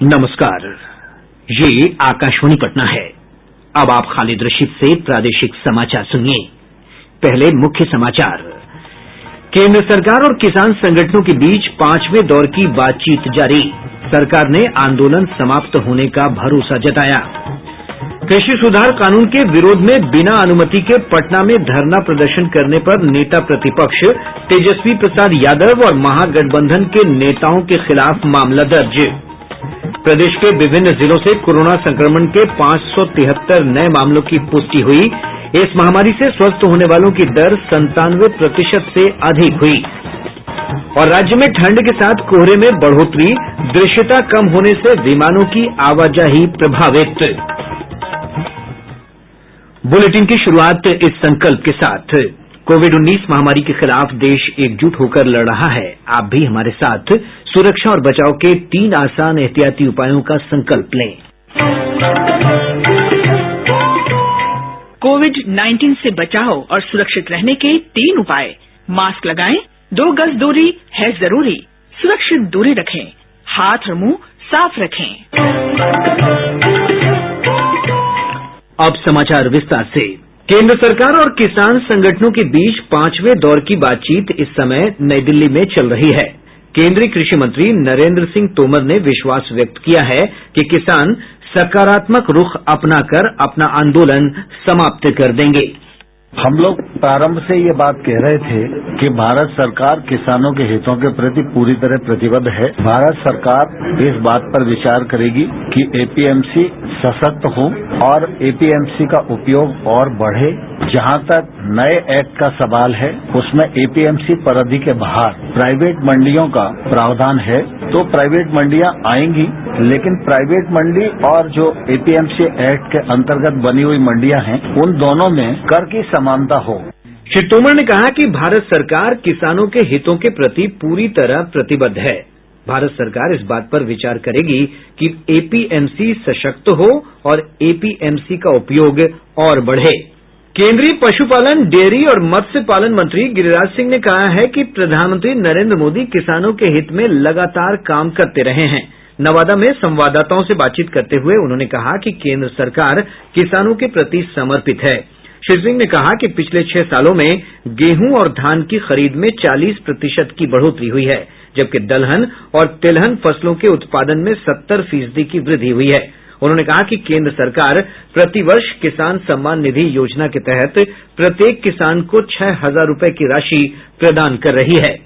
नमस्कार, ये आकाशवाणी पटना है। अब आप खालिद रशीद से प्रादेशिक समाचार सुनिए। पहले मुख्य समाचार। केंद्र सरकार और किसान संगठनों के बीच 5वें दौर की बातचीत जारी। सरकार ने आंदोलन समाप्त होने का भरोसा जताया। कृषि सुधार कानून के विरोध में बिना अनुमति के पटना में धरना प्रदर्शन करने पर नेता प्रतिपक्ष तेजस्वी प्रसाद यादव और महागठबंधन के नेताओं के खिलाफ मामला दर्ज। प्रदेश के विभिन्न जिलों से कोरोना संक्रमण के 573 नए मामलों की पुष्टि हुई। इस महामारी से स्वस्थ होने वालों की दर 97% से अधिक हुई। और राज्य में ठंड के साथ कोहरे में बढ़ोतरी, दृश्यता कम होने से विमानों की आवाजाही प्रभावित। बुलेटिन की शुरुआत इस संकल्प के साथ। कोविड-19 महामारी के खिलाफ देश एकजुट होकर लड़ रहा है। आप भी हमारे साथ सुरक्षा और बचाव के 3 आसान एहतियाती उपायों का संकल्प लें। कोविड-19 से बचाव और सुरक्षित रहने के 3 उपाय। मास्क लगाएं, 2 गज दूरी है जरूरी, सुरक्षित दूरी रखें, हाथ और मुंह साफ रखें। अब समाचार विस्तार से। केंद्र सरकार और किसान संगठनों के बीच 5वें दौर की बातचीत इस समय नई दिल्ली में चल रही है। केंद्रीय कृषि मंत्री नरेंद्र सिंह तोमर ने विश्वास व्यक्त किया है कि किसान सकारात्मक रुख अपनाकर अपना आंदोलन समाप्त कर देंगे। हम लोग प्रारंभ से ये बात कह रहे थे कि भारत सरकार किसानों के हितों के प्रति पूरी तरह प्रतिबद्ध है। भारत सरकार इस बात पर विचार करेगी कि एपीएमसी सशक्त हो और एपीएमसी का उपयोग और बढ़े। जहां तक नए एक्ट का सवाल है, उसमें एपीएमसी परिधि के बाहर प्राइवेट मंडियों का प्रावधान है, तो प्राइवेट मंडियां आएंगी, लेकिन प्राइवेट मंडी और जो एपीएमसी एक्ट के अंतर्गत बनी हुई मंडियां हैं, उन दोनों में कर की समानता हो। श्री तोमर ने कहा कि भारत सरकार किसानों के हितों के प्रति पूरी तरह प्रतिबद्ध है। भारत सरकार इस बात पर विचार करेगी कि एपीएमसी सशक्त हो और एपीएमसी का उपयोग और बढ़े। केंद्रीय पशुपालन, डेयरी और मत्स्य पालन मंत्री गिरिराज सिंह ने कहा है कि प्रधानमंत्री नरेंद्र मोदी किसानों के हित में लगातार काम करते रहे हैं। नवादा में संवाददाताओं से बातचीत करते हुए उन्होंने कहा कि केंद्र सरकार किसानों के प्रति समर्पित है। श्री सिंह ने कहा कि पिछले 6 सालों में गेहूं और धान की खरीद में 40% की बढ़ोतरी हुई है, जबकि दलहन और तिलहन फसलों के उत्पादन में 70% की वृद्धि हुई है। उन्होंने कहा कि केंद्र सरकार प्रतिवर्ष किसान सम्मान निधि योजना के तहत प्रत्येक किसान को 6,000 रुपए की राशि प्रदान कर रही है।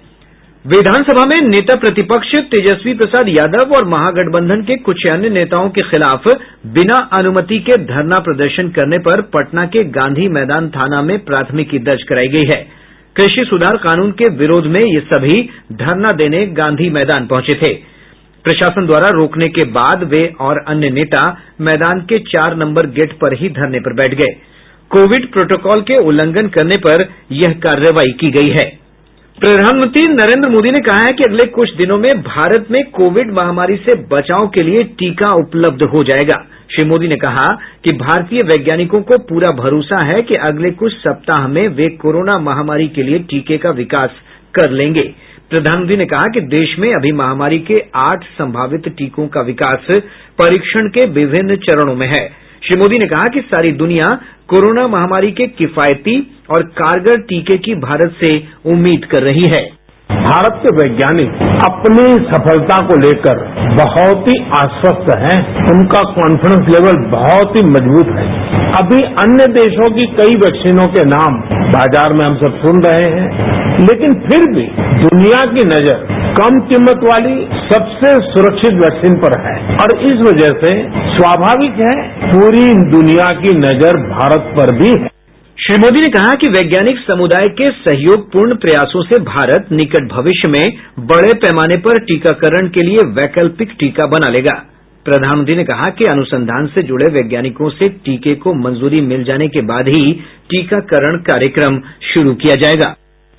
विधानसभा में नेता प्रतिपक्ष तेजस्वी प्रसाद यादव और महागठबंधन के कुछ अन्य नेताओं के खिलाफ बिना अनुमति के धरना प्रदर्शन करने पर पटना के गांधी मैदान थाना में प्राथमिकी दर्ज कराई गई है। कृषि सुधार कानून के विरोध में ये सभी धरना देने गांधी मैदान पहुंचे थे। प्रशासन द्वारा रोकने के बाद वे और अन्य नेता मैदान के 4 नंबर गेट पर ही धरने पर बैठ गए। कोविड प्रोटोकॉल के उल्लंघन करने पर यह कार्रवाई की गई है। प्रधानमंत्री नरेंद्र मोदी ने कहा है कि अगले कुछ दिनों में भारत में कोविड महामारी से बचाव के लिए टीका उपलब्ध हो जाएगा। श्री मोदी ने कहा कि भारतीय वैज्ञानिकों को पूरा भरोसा है कि अगले कुछ सप्ताह में वे कोरोना महामारी के लिए टीके का विकास कर लेंगे। प्रधानमंत्री ने कहा कि देश में अभी महामारी के 8 संभावित टीकों का विकास परीक्षण के विभिन्न चरणों में है। श्री मोदी ने कहा कि सारी दुनिया कोरोना महामारी के किफायती और कारगर टीके की भारत से उम्मीद कर रही है। भारत के वैज्ञानिक अपनी सफलता को लेकर बहुत ही आश्वस्त हैं। उनका कॉन्फिडेंस लेवल बहुत ही मजबूत है। अभी अन्य देशों की कई वैक्सीनों के नाम बाजार में हम सब सुन रहे हैं, लेकिन फिर भी दुनिया की नजर कम कीमत वाली सबसे सुरक्षित वैक्सीन पर है और इस वजह से स्वाभाविक है पूरी दुनिया की नजर भारत पर भी है। श्री मोदी ने कहा कि वैज्ञानिक समुदाय के सहयोगपूर्ण प्रयासों से भारत निकट भविष्य में बड़े पैमाने पर टीकाकरण के लिए वैकल्पिक टीका बना लेगा। प्रधानमंत्री ने कहा कि अनुसंधान से जुड़े वैज्ञानिकों से टीके को मंजूरी मिल जाने के बाद ही टीकाकरण कार्यक्रम शुरू किया जाएगा।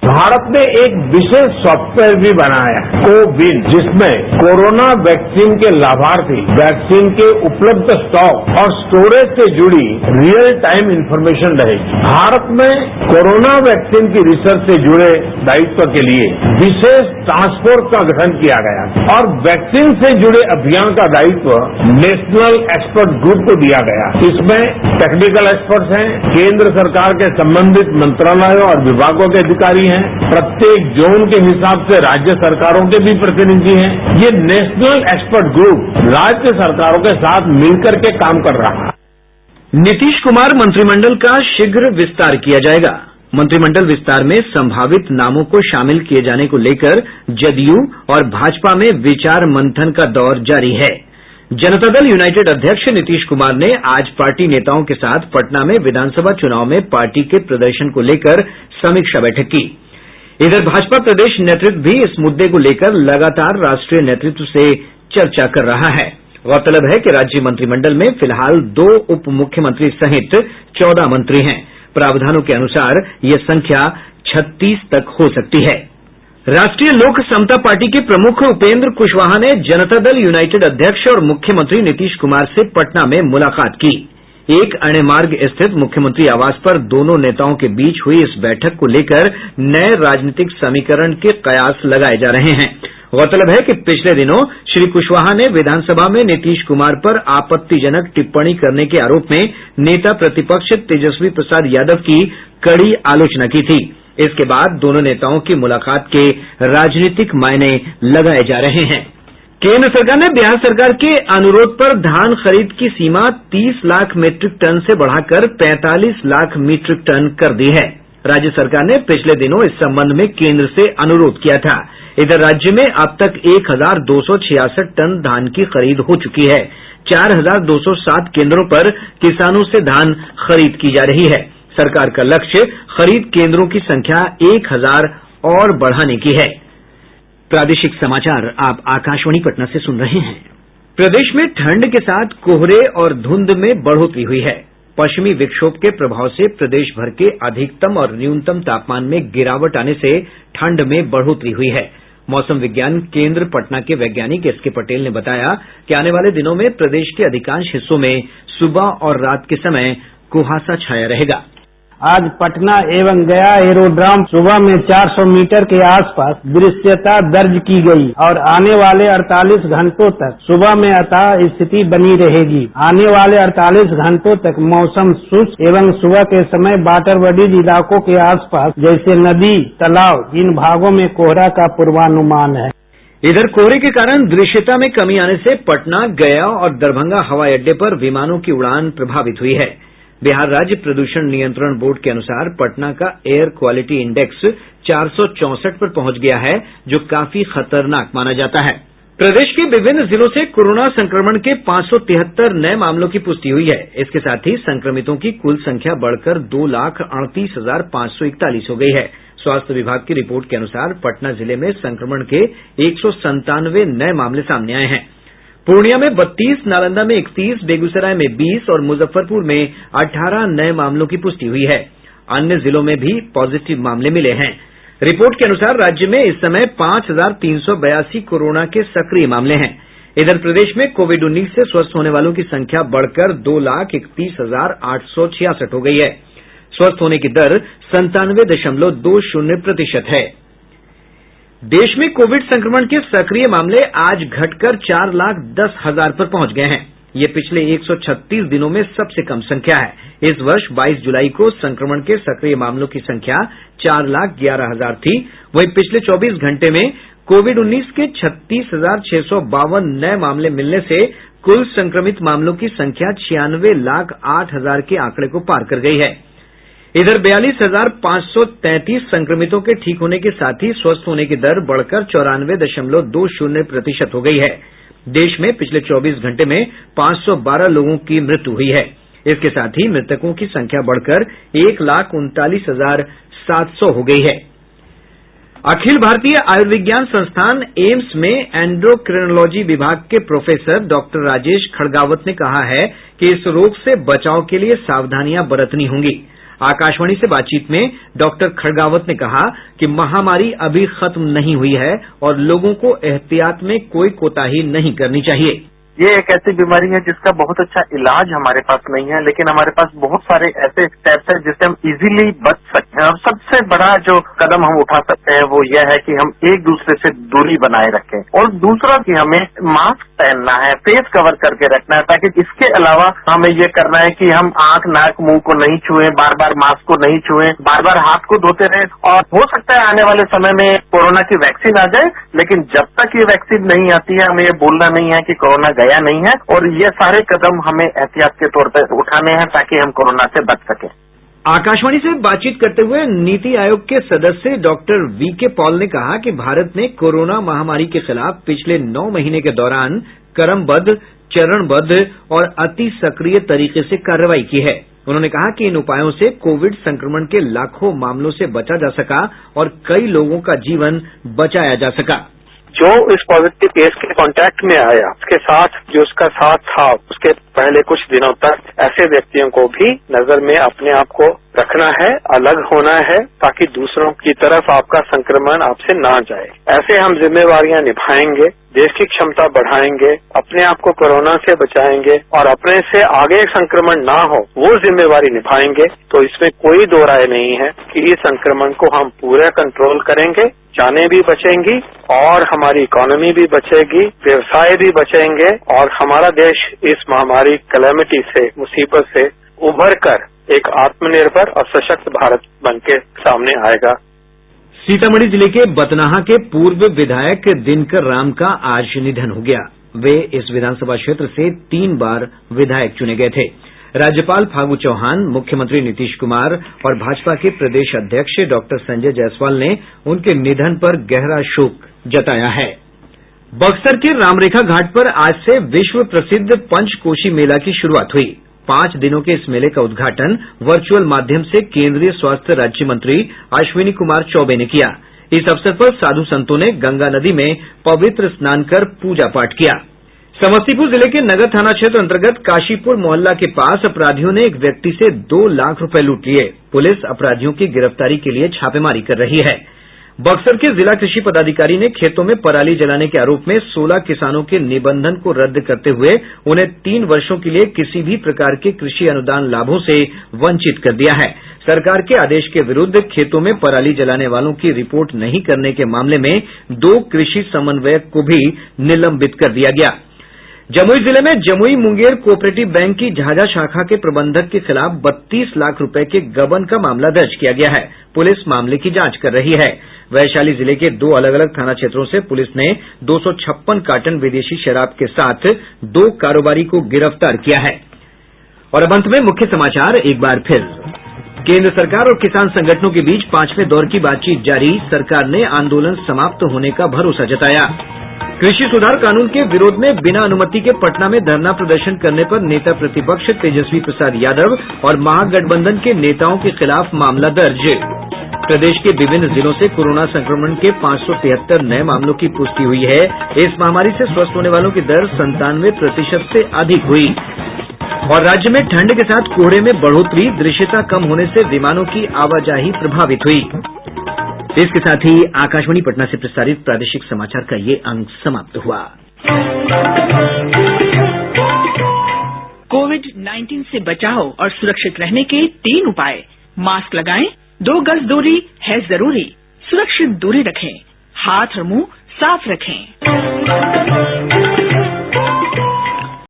भारत ने एक विशेष सॉफ्टवेयर भी बनाया है, कोविन, जिसमें कोरोना वैक्सीन के लाभार्थी वैक्सीन के उपलब्ध स्टॉक और स्टोरेज से जुड़ी रियल टाइम इंफॉर्मेशन रहेगी। भारत में कोरोना वैक्सीन की रिसर्च से जुड़े दायित्व के लिए विशेष टास्क फोर्स का गठन किया गया और वैक्सीन से जुड़े अभियान का दायित्व नेशनल एक्सपर्ट ग्रुप को दिया गया। इसमें टेक्निकल एक्सपर्ट्स हैं, केंद्र सरकार के संबंधित मंत्रालयों और विभागों के अधिकारी हैं, प्रत्येक जोन के हिसाब से राज्य सरकारों के भी प्रतिनिधि हैं। ये नेशनल एक्सपर्ट ग्रुप राज्य सरकारों के साथ मिलकर के काम कर रहा है। नीतीश कुमार मंत्रिमंडल का शीघ्र विस्तार किया जाएगा। मंत्रिमंडल विस्तार में संभावित नामों को शामिल किए जाने को लेकर जदयू और भाजपा में विचार मंथन का दौर जारी है। जनता दल यूनाइटेड अध्यक्ष नीतीश कुमार ने आज पार्टी नेताओं के साथ पटना में विधानसभा चुनाव में पार्टी के प्रदर्शन को लेकर समीक्षा बैठक की। इधर भाजपा प्रदेश नेतृत्व भी इस मुद्दे को लेकर लगातार राष्ट्रीय नेतृत्व से चर्चा कर रहा है। गौरतलब है कि राज्य मंत्रिमंडल में फिलहाल 2 उप मुख्यमंत्री सहित 14 मंत्री हैं। प्रावधानों के अनुसार यह संख्या 36 तक हो सकती है। राष्ट्रीय लोक समता पार्टी के प्रमुख उपेंद्र कुशवाहा ने जनता दल यूनाइटेड अध्यक्ष और मुख्यमंत्री नीतीश कुमार से पटना में मुलाकात की। एक अणे मार्ग स्थित मुख्यमंत्री आवास पर दोनों नेताओं के बीच हुई इस बैठक को लेकर नए राजनीतिक समीकरण के कयास लगाए जा रहे हैं। गौरतलब है कि पिछले दिनों श्री कुशवाहा ने विधानसभा में नीतीश कुमार पर आपत्तिजनक टिप्पणी करने के आरोप में नेता प्रतिपक्ष तेजस्वी प्रसाद यादव की कड़ी आलोचना की थी। इसके बाद दोनों नेताओं की मुलाकात के राजनीतिक मायने लगाए जा रहे हैं। केंद्र सरकार ने बिहार सरकार के अनुरोध पर धान खरीद की सीमा 30 लाख मीट्रिक टन से बढ़ाकर 45 लाख मीट्रिक टन कर दी है। राज्य सरकार ने पिछले दिनों इस संबंध में केंद्र से अनुरोध किया था। इधर राज्य में अब तक 1266 टन धान की खरीद हो चुकी है। 4207 केंद्रों पर किसानों से धान खरीद की जा रही है। सरकार का लक्ष्य खरीद केंद्रों की संख्या 1000 और बढ़ाने की है। प्रादेशिक समाचार आप आकाशवाणी पटना से सुन रहे हैं। प्रदेश में ठंड के साथ कोहरे और धुंध में बढ़ोतरी हुई है। पश्चिमी विक्षोभ के प्रभाव से प्रदेश भर के अधिकतम और न्यूनतम तापमान में गिरावट आने से ठंड में बढ़ोतरी हुई है। मौसम विज्ञान केंद्र पटना के वैज्ञानिक एसके पटेल ने बताया कि आने वाले दिनों में प्रदेश के अधिकांश हिस्सों में सुबह और रात के समय कुहासा छाया रहेगा। आज पटना एवं गया एरोड्राम सुबह में 400 मीटर के आसपास दृश्यता दर्ज की गई और आने वाले 48 घंटों तक सुबह में अतः स्थिति बनी रहेगी। आने वाले 48 घंटों तक मौसम शुष्क एवं सुबह के समय वाटरबॉडीज इलाकों के आसपास जैसे नदी, तालाब, इन भागों में कोहरा का पूर्वानुमान है। इधर कोहरे के कारण दृश्यता में कमी आने से पटना, गया और दरभंगा हवाई अड्डे पर विमानों की उड़ान प्रभावित हुई है। बिहार राज्य प्रदूषण नियंत्रण बोर्ड के अनुसार पटना का एयर क्वालिटी इंडेक्स 464 पर पहुंच गया है, जो काफी खतरनाक माना जाता है। प्रदेश के विभिन्न जिलों से कोरोना संक्रमण के 573 नए मामलों की पुष्टि हुई है। इसके साथ ही संक्रमितों की कुल संख्या बढ़कर 2,38,541 हो गई है। स्वास्थ्य विभाग की रिपोर्ट के अनुसार पटना जिले में संक्रमण के 197 नए मामले सामने आए हैं। पूर्णिया में 32, नालंदा में 31, बेगूसराय में 20 और मुजफ्फरपुर में 18 नए मामलों की पुष्टि हुई है। अन्य जिलों में भी पॉजिटिव मामले मिले हैं। रिपोर्ट के अनुसार राज्य में इस समय 5,382 कोरोना के सक्रिय मामले हैं। इधर प्रदेश में कोविड-19 से स्वस्थ होने वालों की संख्या बढ़कर 2,31,866 हो गई है। स्वस्थ होने की दर 97.20% है। देश में कोविड संक्रमण के सक्रिय मामले आज घटकर 4,10,000 पर पहुंच गए हैं। ये पिछले 136 दिनों में सबसे कम संख्या है। इस वर्ष 22 जुलाई को संक्रमण के सक्रिय मामलों की संख्या 4,11,000 थी। वहीं पिछले 24 घंटे में कोविड-19 के 36,652 नए मामले मिलने से कुल संक्रमित मामलों की संख्या 96,08,000 के आंकड़े को पार कर गई है। इधर 42,533 संक्रमितों के ठीक होने के साथ ही स्वस्थ होने की दर बढ़कर 94.20% हो गई है। देश में पिछले 24 घंटे में 512 लोगों की मृत्यु हुई है। इसके साथ ही मृतकों की संख्या बढ़कर 1,39,700 हो गई है। अखिल भारतीय आयुर्विज्ञान संस्थान एम्स में एंडोक्रिनोलॉजी विभाग के प्रोफेसर डॉक्टर राजेश खड़गावत ने कहा है कि इस रोग से बचाव के लिए सावधानियां बरतनी होंगी। आकाशवाणी से बातचीत में डॉक्टर खड़गावत ने कहा कि महामारी अभी खत्म नहीं हुई है और लोगों को एहतियात में कोई कोताही नहीं करनी चाहिए। ये एक ऐसी बीमारी है जिसका बहुत अच्छा इलाज हमारे पास नहीं है, लेकिन हमारे पास बहुत सारे ऐसे स्टेप्स हैं जिससे हम इजीली बच सकते हैं। और सबसे बड़ा जो कदम हम उठा सकते हैं वो यह है कि हम एक दूसरे से दूरी बनाए रखें, और दूसरा कि हमें मास्क पहनना है, फेस कवर करके रखना है, ताकि इसके अलावा हमें ये करना है कि हम आंख नाक मुंह को नहीं छुएं, बार बार मास्क को नहीं छुएं, बार बार हाथ को धोते रहें। और हो सकता है आने वाले समय में कोरोना की वैक्सीन आ जाए, लेकिन जब तक ये वैक्सीन नहीं आती है हमें ये बोलना नहीं है कि कोरोना गया नहीं है, और ये सारे कदम हमें एहतियात के तौर पर उठाने हैं ताकि हम कोरोना से बच सकें। आकाशवाणी से बातचीत करते हुए नीति आयोग के सदस्य डॉक्टर वीके पॉल ने कहा कि भारत ने कोरोना महामारी के खिलाफ पिछले 9 महीने के दौरान क्रमबद्ध, चरणबद्ध और अति सक्रिय तरीके से कार्रवाई की है। उन्होंने कहा कि इन उपायों से कोविड संक्रमण के लाखों मामलों से बचा जा सका और कई लोगों का जीवन बचाया जा सका। जो इस पॉजिटिव केस के कांटेक्ट में आया, उसके साथ जो उसका साथ था, उसके पहले कुछ दिनों तक ऐसे व्यक्तियों को भी नजर में अपने आप को रखना है, अलग होना है, ताकि दूसरों की तरफ आपका संक्रमण आपसे ना जाए। ऐसे हम जिम्मेवारियां निभाएंगे, देश की क्षमता बढ़ाएंगे, अपने आप को कोरोना से बचाएंगे और अपने से आगे संक्रमण ना हो वो जिम्मेवारी निभाएंगे, तो इसमें कोई दो राय नहीं है कि इस संक्रमण को हम पूरा कंट्रोल करेंगे, जानें भी बचेंगी और हमारी इकोनॉमी भी बचेगी, व्यवसाय भी बचेंगे और हमारा देश इस महामारी कैलेमिटी से, मुसीबत से उभर कर एक आत्मनिर्भर और सशक्त भारत बनके सामने आएगा। सीतामढ़ी जिले के बतनाहा के पूर्व विधायक दिनकर राम का आज निधन हो गया। वे इस विधानसभा क्षेत्र से 3 बार विधायक चुने गए थे। राज्यपाल फागू चौहान, मुख्यमंत्री नीतीश कुमार और भाजपा के प्रदेश अध्यक्ष डॉक्टर संजय जायसवाल ने उनके निधन पर गहरा शोक जताया है। बक्सर के रामरेखा घाट पर आज से विश्व प्रसिद्ध पंचकोशी मेला की शुरूआत हुई। 5 दिनों के इस मेले का उद्घाटन वर्चुअल माध्यम से केंद्रीय स्वास्थ्य राज्य मंत्री अश्विनी कुमार चौबे ने किया। इस अवसर पर साधु संतों ने गंगा नदी में पवित्र स्नान कर पूजा पाठ किया। समस्तीपुर जिले के नगर थाना क्षेत्र अंतर्गत काशीपुर मोहल्ला के पास अपराधियों ने एक व्यक्ति से 2 लाख रुपए लूट लिए। पुलिस अपराधियों की गिरफ्तारी के लिए छापेमारी कर रही है। बक्सर के जिला कृषि पदाधिकारी ने खेतों में पराली जलाने के आरोप में 16 किसानों के निबंधन को रद्द करते हुए उन्हें 3 वर्षों के लिए किसी भी प्रकार के कृषि अनुदान लाभों से वंचित कर दिया है। सरकार के आदेश के विरुद्ध खेतों में पराली जलाने वालों की रिपोर्ट नहीं करने के मामले में 2 कृषि समन्वयक को भी निलंबित कर दिया गया। जमुई जिले में जमुई मुंगेर कोऑपरेटिव बैंक की झाझा शाखा के प्रबंधक के खिलाफ 32 लाख रुपए के गबन का मामला दर्ज किया गया है। पुलिस मामले की जांच कर रही है। वैशाली जिले के 2 अलग-अलग थाना क्षेत्रों से पुलिस ने 256 कार्टन विदेशी शराब के साथ 2 कारोबारी को गिरफ्तार किया है। और अब अंत में मुख्य समाचार एक बार फिर। केंद्र सरकार और किसान संगठनों के बीच 5वें दौर की बातचीत जारी। सरकार ने आंदोलन समाप्त होने का भरोसा जताया। कृषि सुधार कानून के विरोध में बिना अनुमति के पटना में धरना प्रदर्शन करने पर नेता प्रतिपक्ष तेजस्वी प्रसाद यादव और महागठबंधन के नेताओं के खिलाफ मामला दर्ज। प्रदेश के विभिन्न जिलों से कोरोना संक्रमण के 573 नए मामलों की पुष्टि हुई है। इस महामारी से स्वस्थ होने वालों की दर 97% से अधिक हुई। और राज्य में ठंड के साथ कोहरे में बढ़ोतरी, दृश्यता कम होने से विमानों की आवाजाही प्रभावित हुई। इसके साथ ही आकाशवाणी पटना से प्रसारित प्रादेशिक समाचार का ये अंक समाप्त हुआ। कोविड-19 से बचाव और सुरक्षित रहने के 3 उपाय। मास्क लगाएं, 2 गज दूरी है जरूरी, सुरक्षित दूरी रखें, हाथ और मुंह साफ रखें।